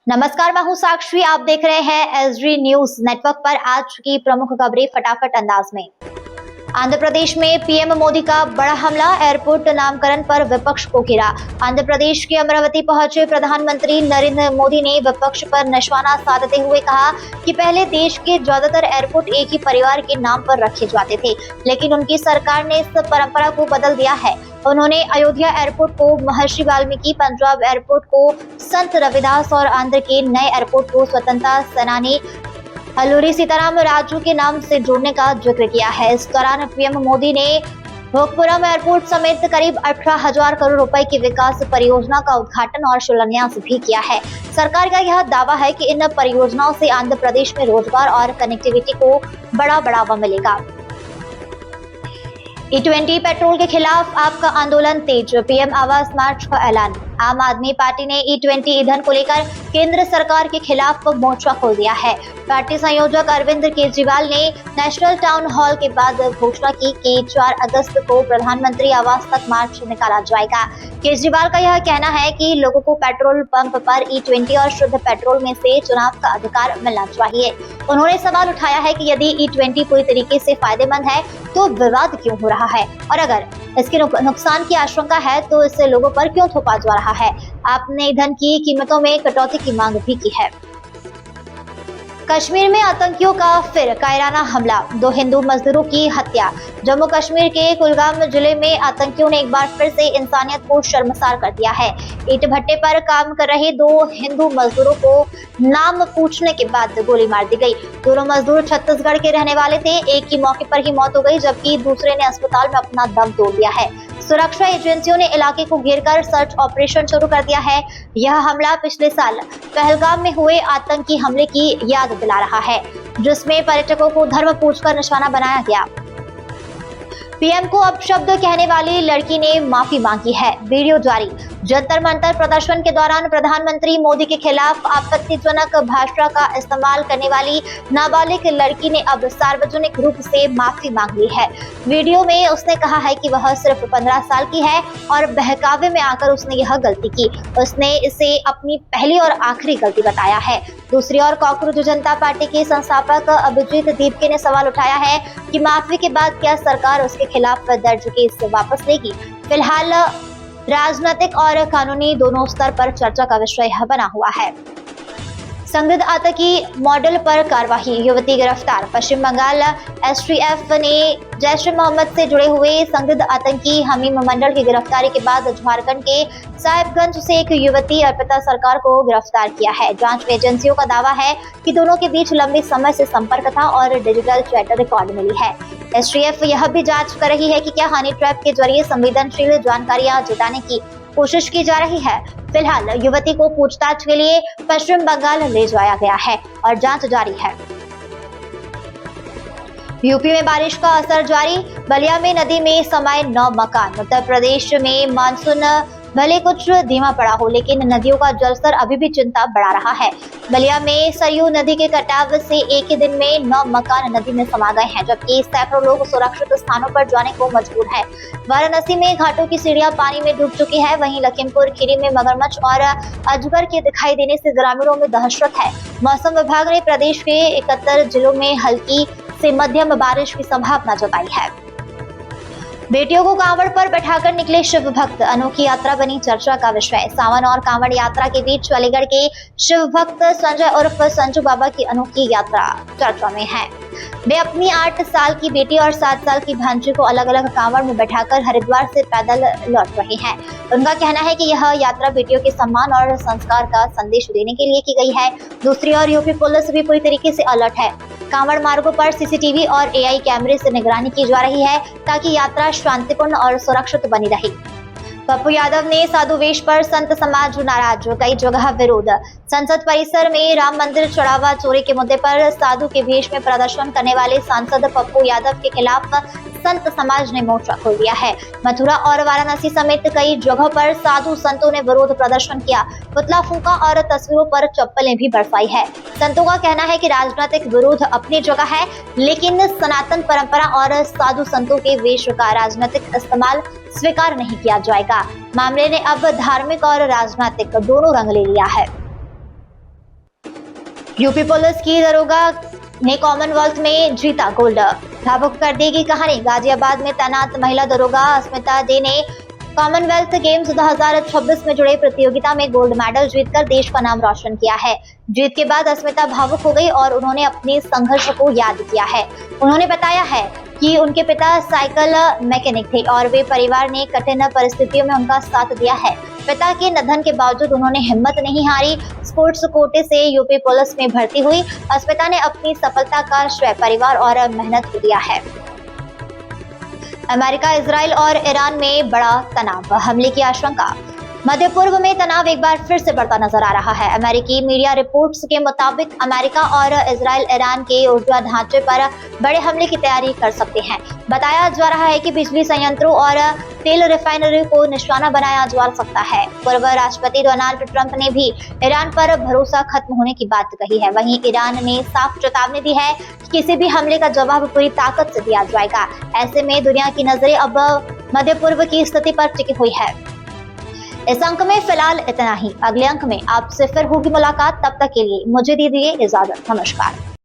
नमस्कार, मैं हूं साक्षी। आप देख रहे हैं एसडी न्यूज नेटवर्क पर। आज की प्रमुख खबरें फटाफट अंदाज में। आंध्र प्रदेश में पीएम मोदी का बड़ा हमला, एयरपोर्ट नामकरण पर विपक्ष को घेरा। आंध्र प्रदेश के अमरावती पहुंचे प्रधानमंत्री नरेंद्र मोदी ने विपक्ष पर निशाना साधते हुए कहा कि पहले देश के ज्यादातर एयरपोर्ट एक ही परिवार के नाम पर रखे जाते थे, लेकिन उनकी सरकार ने इस परंपरा को बदल दिया है। उन्होंने अयोध्या एयरपोर्ट को महर्षि वाल्मीकि, पंजाब एयरपोर्ट को संत रविदास और आंध्र के नए एयरपोर्ट को स्वतंत्रता सेनानी अल्लूरी सीताराम राजू के नाम से जोड़ने का जिक्र किया है। इस दौरान पीएम मोदी ने भोगपुरम एयरपोर्ट समेत करीब 18,000 करोड़ रुपए की विकास परियोजना का उद्घाटन और शिलान्यास भी किया है। सरकार का यह दावा है कि इन परियोजनाओं से आंध्र प्रदेश में रोजगार और कनेक्टिविटी को बड़ा बढ़ावा मिलेगा। E20 पेट्रोल के खिलाफ आपका आंदोलन तेज, पीएम आवास मार्च का ऐलान। आम आदमी पार्टी ने E20 ईंधन को लेकर केंद्र सरकार के खिलाफ मोर्चा खोल दिया है। पार्टी संयोजक अरविंद केजरीवाल ने नेशनल टाउन हॉल के बाद घोषणा की कि 4 अगस्त को प्रधानमंत्री आवास तक मार्च निकाला जाएगा। केजरीवाल का यह कहना है कि लोगों को पेट्रोल पंप पर E20 और शुद्ध पेट्रोल में से चुनाव का अधिकार मिलना चाहिए। उन्होंने सवाल उठाया है कि यदि E20 पूरी तरीके से फायदेमंद है तो विवाद क्यों हो रहा है, और अगर इसके नुकसान की आशंका है तो इससे लोगों पर क्यों थोपा जा रहा है। आपने ईंधन की कीमतों में कटौती की मांग भी की है। कश्मीर में आतंकियों का फिर कायराना हमला, 2 हिंदू मजदूरों की हत्या। जम्मू कश्मीर के कुलगाम जिले में आतंकियों ने एक बार फिर से इंसानियत को शर्मसार कर दिया है। ईंट भट्टे पर काम कर रहे 2 हिंदू मजदूरों को नाम पूछने के बाद गोली मार दी गई। दोनों मजदूर छत्तीसगढ़ के रहने वाले थे। एक की मौके पर ही मौत हो गई, जबकि दूसरे ने अस्पताल में अपना दम तोड़ दिया है। सुरक्षा एजेंसियों ने इलाके को घेरकर सर्च ऑपरेशन शुरू कर दिया है। यह हमला पिछले साल पहलगाम में हुए आतंकी हमले की याद दिला रहा है, जिसमें पर्यटकों को धर्म पूछकर निशाना बनाया गया। पीएम को अपशब्द कहने वाली लड़की ने माफी मांगी है, वीडियो जारी। जंतर मंतर प्रदर्शन के दौरान प्रधानमंत्री मोदी के खिलाफ आपत्तिजनक भाषा का इस्तेमाल करने वाली नाबालिग लड़की ने अब सार्वजनिक रूप से माफी मांग ली है। वीडियो में उसने कहा है कि वह सिर्फ 15 साल की है और बहकावे में आकर उसने यह गलती की। उसने इसे अपनी पहली और आखिरी गलती बताया है। दूसरी ओर कॉकरोच जनता पार्टी के संस्थापक अभिजीत दीपके ने सवाल उठाया है कि माफी के बाद क्या सरकार उसके खिलाफ दर्ज केस वापस लेगी। फिलहाल राजनीतिक और कानूनी दोनों स्तर पर चर्चा का विषय बना हुआ है। संदिग्ध आतंकी मॉडल पर कार्रवाई, युवती गिरफ्तार। पश्चिम बंगाल एसटीएफ ने जैश ए मोहम्मद से जुड़े हुए संदिग्ध आतंकी हमीम मंडल की गिरफ्तारी के बाद झारखंड के साहिबगंज से एक युवती अर्पिता सरकार को गिरफ्तार किया है। जांच एजेंसियों का दावा है कि दोनों के बीच लंबे समय से संपर्क था और डिजिटल चैट रिकॉर्ड मिली है। एसटीएफ यह भी जांच कर रही है कि क्या हनी ट्रैप के जरिए संवेदनशील जानकारियां जुटाने की कोशिश की जा रही है। फिलहाल युवती को पूछताछ के लिए पश्चिम बंगाल ले जाया गया है और जांच जारी है। यूपी में बारिश का असर जारी, बलिया में नदी में समाये 9 मकान। उत्तर प्रदेश में मानसून भले कुछ धीमा पड़ा हो, लेकिन नदियों का जलस्तर अभी भी चिंता बढ़ा रहा है। बलिया में सरयू नदी के कटाव से एक ही दिन में 9 मकान नदी में समा गए हैं, जबकि सैकड़ों लोग सुरक्षित स्थानों पर जाने को मजबूर हैं। वाराणसी में घाटों की सीढ़ियां पानी में डूब चुकी है। वहीं लखीमपुर खीरी में मगरमच्छ और अजगर के दिखाई देने से ग्रामीणों में दहशत है। मौसम विभाग ने प्रदेश के 71 जिलों में हल्की से मध्यम बारिश की संभावना जताई है। बेटियों को कांवड़ पर बैठाकर निकले शिव भक्त, अनोखी यात्रा बनी चर्चा का विषय। सावन और कांवड़ यात्रा के बीच अलीगढ़ के शिव भक्त संजय उर्फ संजू बाबा की अनोखी यात्रा चर्चा में है। वे अपनी 8 साल की बेटी और 7 साल की भांजी को अलग अलग कांवड़ में बैठाकर हरिद्वार से पैदल लौट रहे हैं। उनका कहना है कि यह यात्रा बेटियों के सम्मान और संस्कार का संदेश देने के लिए की गई है। दूसरी ओर यूपी पुलिस भी पूरी तरीके से अलर्ट है। कांवड़ मार्गों पर सीसीटीवी और एआई कैमरे से निगरानी की जा रही है ताकि यात्रा शांतिपूर्ण और सुरक्षित बनी रहे। पप्पू यादव ने साधु वेश पर संत समाज नाराज, कई जगह विरोध। संसद परिसर में राम मंदिर चढ़ावा चोरी के मुद्दे पर साधु के वेश में प्रदर्शन करने वाले सांसद पप्पू यादव के खिलाफ संत समाज ने मोर्चा खोल दिया है। मथुरा और वाराणसी समेत कई जगहों पर साधु संतों ने विरोध प्रदर्शन किया, पुतला फूंका और तस्वीरों पर चप्पलें भी बरसाई है। संतों का कहना है कि राजनीतिक विरोध अपनी जगह है, लेकिन सनातन परंपरा और साधु संतों के वेश का राजनीतिक इस्तेमाल स्वीकार नहीं किया जाएगा। मामले ने अब धार्मिक और राजनीतिक दोनों रंग ले लिया है। यूपी पुलिस की दरोगा ने कॉमनवेल्थ में जीता गोल्ड। भावुक कर देगी कहानी। गाजियाबाद में तैनात महिला दरोगा अस्मिता डे ने कॉमनवेल्थ गेम्स 2026 में जुड़े प्रतियोगिता में गोल्ड मेडल जीतकर देश का नाम रोशन किया है। जीत के बाद अस्मिता भावुक हो गई और उन्होंने अपने संघर्ष को याद किया है। उन्होंने बताया है कि उनके पिता साइकिल मैकेनिक थे और वे परिवार ने कठिन परिस्थितियों में उनका साथ दिया है। पिता के निधन के बावजूद उन्होंने हिम्मत नहीं हारी। स्पोर्ट्स कोटे से यूपी पुलिस में भर्ती हुई अस्मिता ने अपनी सफलता का श्रेय परिवार और मेहनत को दिया है। अमेरिका, इजराइल और ईरान में बड़ा तनाव, हमले की आशंका। मध्य पूर्व में तनाव एक बार फिर से बढ़ता नजर आ रहा है। अमेरिकी मीडिया रिपोर्ट्स के मुताबिक अमेरिका और इजराइल ईरान के ऊर्जा ढांचे पर बड़े हमले की तैयारी कर सकते हैं। बताया जा रहा है कि बिजली संयंत्रों और तेल रिफाइनरी को निशाना बनाया जा सकता है। पूर्व राष्ट्रपति डोनाल्ड ट्रंप ने भी ईरान पर भरोसा खत्म होने की बात कही है। वहीं ईरान ने साफ चेतावनी दी है कि किसी भी हमले का जवाब पूरी ताकत से दिया जाएगा। ऐसे में दुनिया की नजरें अब मध्य पूर्व की स्थिति पर टिकी हुई है। इस अंक में फिलहाल इतना ही। अगले अंक में आपसे फिर होगी मुलाकात। तब तक के लिए मुझे दीजिए इजाजत। नमस्कार।